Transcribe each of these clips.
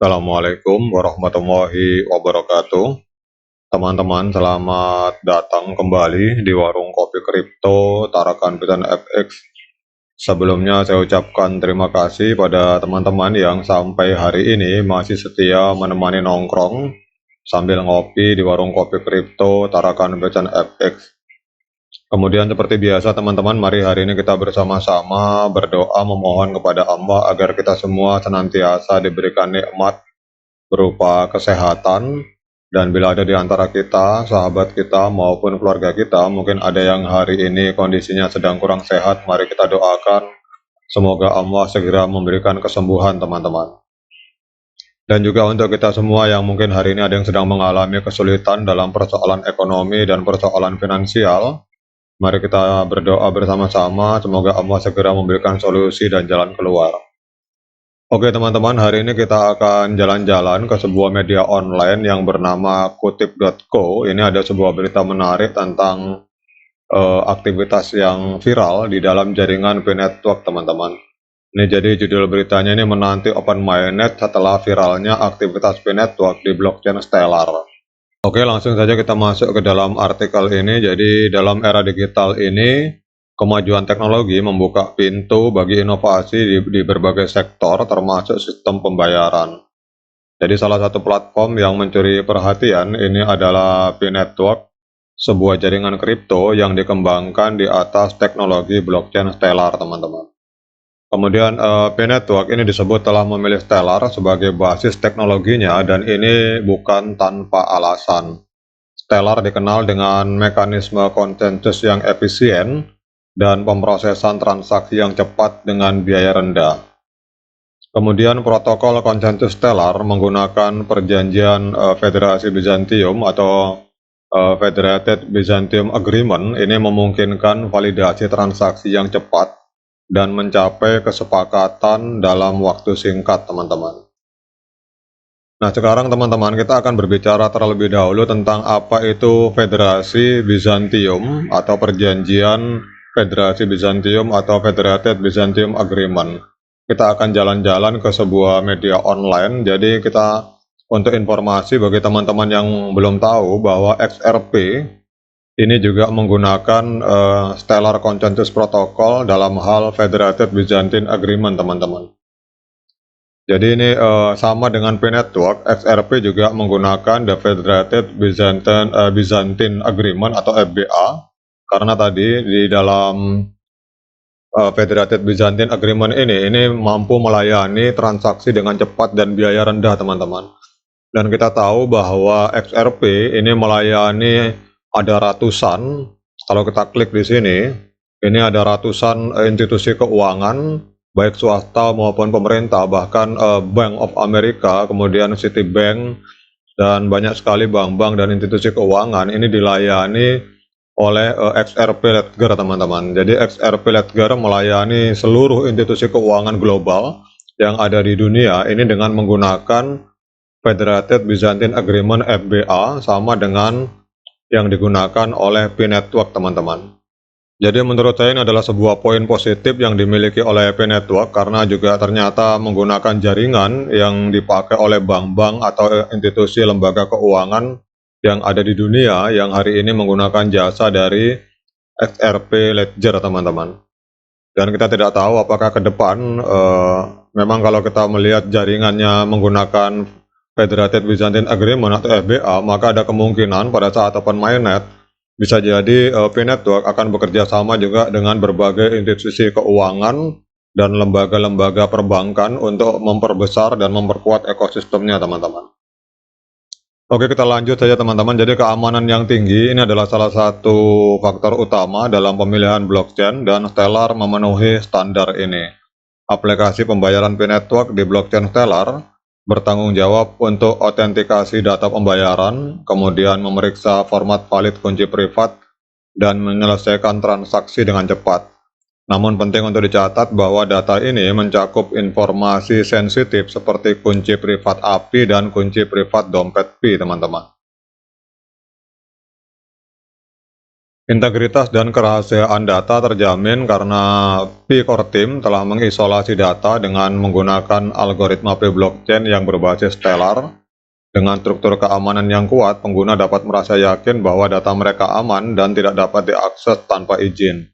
Assalamualaikum warahmatullahi wabarakatuh. Teman-teman, selamat datang kembali di warung kopi kripto Tarakan Piton FX. Sebelumnya saya ucapkan terima kasih pada teman-teman yang sampai hari ini masih setia menemani nongkrong sambil ngopi di warung kopi kripto Tarakan Piton FX. Kemudian seperti biasa teman-teman, mari hari ini kita bersama-sama berdoa memohon kepada Allah agar kita semua senantiasa diberikan nikmat berupa kesehatan, dan bila ada di antara kita, sahabat kita maupun keluarga kita, mungkin ada yang hari ini kondisinya sedang kurang sehat, mari kita doakan semoga Allah segera memberikan kesembuhan teman-teman. Dan juga untuk kita semua yang mungkin hari ini ada yang sedang mengalami kesulitan dalam persoalan ekonomi dan persoalan finansial, mari kita berdoa bersama-sama semoga Allah segera memberikan solusi dan jalan keluar. Oke teman-teman, hari ini kita akan jalan-jalan ke sebuah media online yang bernama kutip.co. Ini ada sebuah berita menarik tentang aktivitas yang viral di dalam jaringan P-Network teman-teman. Ini jadi judul beritanya ini menanti open mainnet setelah viralnya aktivitas P-Network di blockchain Stellar. Oke, langsung saja kita masuk ke dalam artikel ini. Jadi dalam era digital ini, kemajuan teknologi membuka pintu bagi inovasi di berbagai sektor, termasuk sistem pembayaran. Jadi salah satu platform yang mencuri perhatian ini adalah P-Network, sebuah jaringan kripto yang dikembangkan di atas teknologi blockchain Stellar, teman-teman. Kemudian P-Network ini disebut telah memilih Stellar sebagai basis teknologinya, dan ini bukan tanpa alasan. Stellar dikenal dengan mekanisme konsensus yang efisien dan pemrosesan transaksi yang cepat dengan biaya rendah. Kemudian protokol konsensus Stellar menggunakan perjanjian Federasi Bizantium atau Federated Byzantium Agreement. Ini memungkinkan validasi transaksi yang cepat dan mencapai kesepakatan dalam waktu singkat, teman-teman. Nah, sekarang teman-teman kita akan berbicara terlebih dahulu tentang apa itu Federasi Bizantium atau perjanjian Federasi Bizantium atau Federated Byzantium Agreement. Kita akan jalan-jalan ke sebuah media online. Jadi kita, untuk informasi bagi teman-teman yang belum tahu, bahwa XRP ini juga menggunakan Stellar Consensus Protocol dalam hal Federated Byzantine Agreement, teman-teman. Jadi ini sama dengan P-Network, XRP juga menggunakan The Federated Byzantine Agreement atau FBA, karena tadi di dalam Federated Byzantine Agreement ini mampu melayani transaksi dengan cepat dan biaya rendah, teman-teman. Dan kita tahu bahwa XRP ini melayani ada ratusan, kalau kita klik di sini, ini ada ratusan institusi keuangan, baik swasta maupun pemerintah, bahkan Bank of America, kemudian Citibank, dan banyak sekali bank-bank dan institusi keuangan ini dilayani oleh XRP Ledger, teman-teman. Jadi XRP Ledger melayani seluruh institusi keuangan global yang ada di dunia ini dengan menggunakan Federated Byzantine Agreement FBA, sama dengan yang digunakan oleh P-Network, teman-teman. Jadi menurut saya ini adalah sebuah poin positif yang dimiliki oleh P-Network, karena juga ternyata menggunakan jaringan yang dipakai oleh bank-bank atau institusi lembaga keuangan yang ada di dunia yang hari ini menggunakan jasa dari XRP Ledger, teman-teman. Dan kita tidak tahu apakah ke depan memang kalau kita melihat jaringannya menggunakan Federated Byzantine Agreement atau FBA, maka ada kemungkinan pada saat open mainnet bisa jadi P-Network akan bekerja sama juga dengan berbagai institusi keuangan dan lembaga-lembaga perbankan untuk memperbesar dan memperkuat ekosistemnya, teman-teman. Oke, kita lanjut saja, teman-teman. Jadi keamanan yang tinggi ini adalah salah satu faktor utama dalam pemilihan blockchain, dan Stellar memenuhi standar ini. Aplikasi pembayaran P-Network di blockchain Stellar bertanggung jawab untuk autentikasi data pembayaran, kemudian memeriksa format valid kunci privat, dan menyelesaikan transaksi dengan cepat. Namun penting untuk dicatat bahwa data ini mencakup informasi sensitif seperti kunci privat API dan kunci privat dompet Pi, teman-teman. Integritas dan kerahasiaan data terjamin karena Pi Core Team telah mengisolasi data dengan menggunakan algoritma Pi blockchain yang berbasis Stellar. Dengan struktur keamanan yang kuat, pengguna dapat merasa yakin bahwa data mereka aman dan tidak dapat diakses tanpa izin.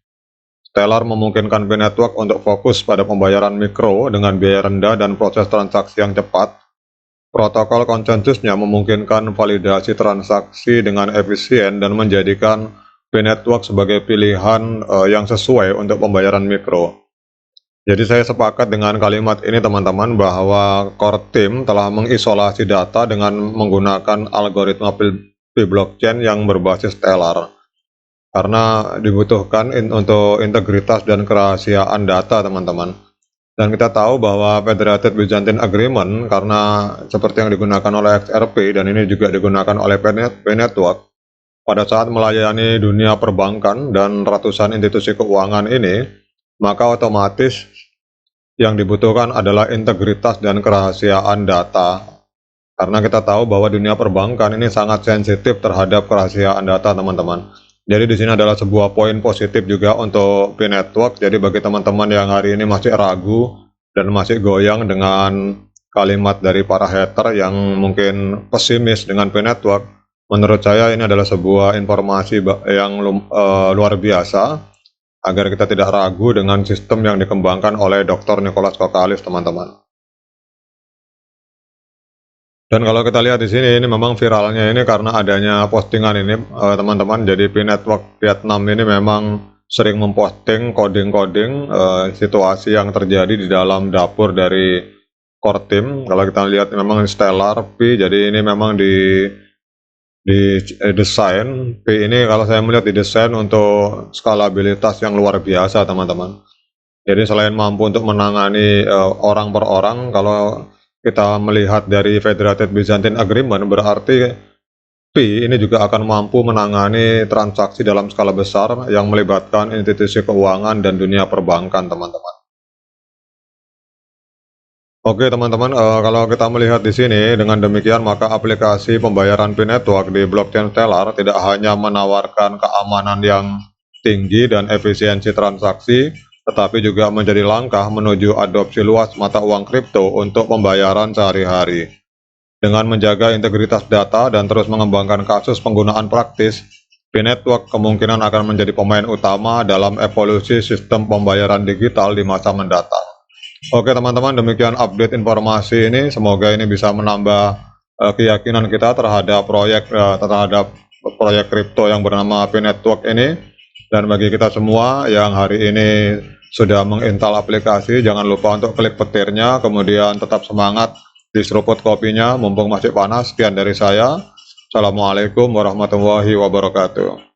Stellar memungkinkan Pi Network untuk fokus pada pembayaran mikro dengan biaya rendah dan proses transaksi yang cepat. Protokol konsensusnya memungkinkan validasi transaksi dengan efisien dan menjadikan Pi Network sebagai pilihan yang sesuai untuk pembayaran mikro. Jadi saya sepakat dengan kalimat ini teman-teman, bahwa Core Team telah mengisolasi data dengan menggunakan algoritma Pi blockchain yang berbasis Stellar. Karena dibutuhkan untuk integritas dan kerahasiaan data teman-teman. Dan kita tahu bahwa Federated Byzantine Agreement, karena seperti yang digunakan oleh XRP dan ini juga digunakan oleh Pi Network, pada saat melayani dunia perbankan dan ratusan institusi keuangan ini, maka otomatis yang dibutuhkan adalah integritas dan kerahasiaan data. Karena kita tahu bahwa dunia perbankan ini sangat sensitif terhadap kerahasiaan data, teman-teman. Jadi di sini adalah sebuah poin positif juga untuk Pi Network. Jadi bagi teman-teman yang hari ini masih ragu dan masih goyang dengan kalimat dari para hater yang mungkin pesimis dengan Pi Network, menurut saya ini adalah sebuah informasi yang luar biasa, agar kita tidak ragu dengan sistem yang dikembangkan oleh Dr. Nicholas Kokkalis, teman-teman. Dan kalau kita lihat di sini, ini memang viralnya ini karena adanya postingan ini, teman-teman. Jadi Pi Network Vietnam ini memang sering memposting coding-coding situasi yang terjadi di dalam dapur dari Core Team. Kalau kita lihat memang Stellar Pi, jadi ini memang desain Pi ini, kalau saya melihat didesain untuk skalabilitas yang luar biasa, teman-teman. Jadi selain mampu untuk menangani orang per orang, kalau kita melihat dari Federated Byzantine Agreement, berarti Pi ini juga akan mampu menangani transaksi dalam skala besar yang melibatkan institusi keuangan dan dunia perbankan, teman-teman. Oke teman-teman, kalau kita melihat di sini, dengan demikian maka aplikasi pembayaran Pi Network di blockchain Stellar tidak hanya menawarkan keamanan yang tinggi dan efisiensi transaksi, tetapi juga menjadi langkah menuju adopsi luas mata uang kripto untuk pembayaran sehari-hari. Dengan menjaga integritas data dan terus mengembangkan kasus penggunaan praktis, Pi Network kemungkinan akan menjadi pemain utama dalam evolusi sistem pembayaran digital di masa mendatang. Oke teman-teman, demikian update informasi ini. Semoga ini bisa menambah keyakinan kita terhadap proyek kripto yang bernama Pi Network ini. Dan bagi kita semua yang hari ini sudah menginstal aplikasi, jangan lupa untuk klik petirnya, kemudian tetap semangat di seruput kopinya mumpung masih panas. Sekian dari saya. Assalamualaikum warahmatullahi wabarakatuh.